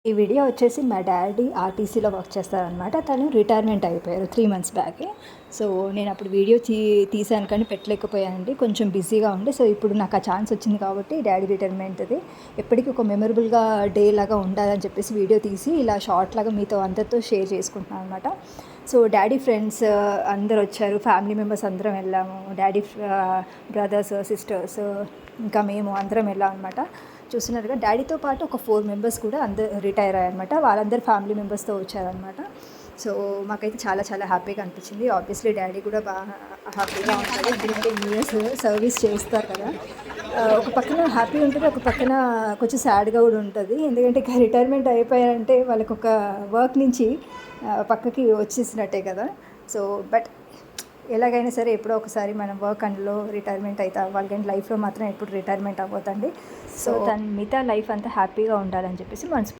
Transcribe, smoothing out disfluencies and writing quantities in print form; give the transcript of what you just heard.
ఈ వీడియో వచ్చేసి మా డాడీ ఆర్టీసీలో వర్క్ చేస్తారనమాట. తను రిటైర్మెంట్ అయిపోయారు 3 మంత్స్ బ్యాకే. సో, నేను అప్పుడు వీడియో తీశాను కానీ పెట్టలేకపోయానండి. కొంచెం బిజీగా ఉండి. సో, ఇప్పుడు నాకు ఆ ఛాన్స్ వచ్చింది కాబట్టి డాడీ రిటైర్మెంట్‌ది ఎప్పటికీ ఒక మెమరబుల్‌గా డే లాగా ఉండాలని చెప్పేసి వీడియో తీసి ఇలా షార్ట్ లాగా మీతో అందరితో షేర్ చేసుకుంటున్నాను అనమాట. సో, డాడీ ఫ్రెండ్స్ అందరూ వచ్చారు. ఫ్యామిలీ మెంబర్స్ అందరం వెళ్ళాము. డాడీ బ్రదర్స్, సిస్టర్స్ ఇంకా మేము అందరం వెళ్ళాం అనమాట. చూస్తున్నారుగా డాడీతో పాటు ఒక 4 మెంబర్స్ కూడా అందరు రిటైర్ అయ్యారనమాట. వాళ్ళందరూ ఫ్యామిలీ మెంబర్స్తో వచ్చారనమాట. సో, మాకైతే చాలా చాలా హ్యాపీగా అనిపించింది. ఆబ్వియస్లీ డాడీ కూడా బాగా హ్యాపీగా ఉంటారు. ఎందుకంటే ఇయర్స్ సర్వీస్ చేస్తారు కదా. ఒక పక్కన హ్యాపీ ఉంటుంది, ఒక పక్కన కొంచెం సాడ్గా కూడా ఉంటుంది. ఎందుకంటే ఇక రిటైర్మెంట్ అయిపోయారంటే వాళ్ళకి ఒక వర్క్ నుంచి పక్కకి వచ్చేసినట్టే కదా. సో బట్ ఎలాగైనా సరే ఎప్పుడో ఒకసారి మనం వర్క్ అందులో రిటైర్మెంట్ అయితే అవ్వాలి, కానీ లైఫ్లో మాత్రం ఎప్పుడు రిటైర్మెంట్ అవ్వద్దండి. సో తను మిగతా లైఫ్ అంతా హ్యాపీగా ఉండాలని చెప్పేసి మనసు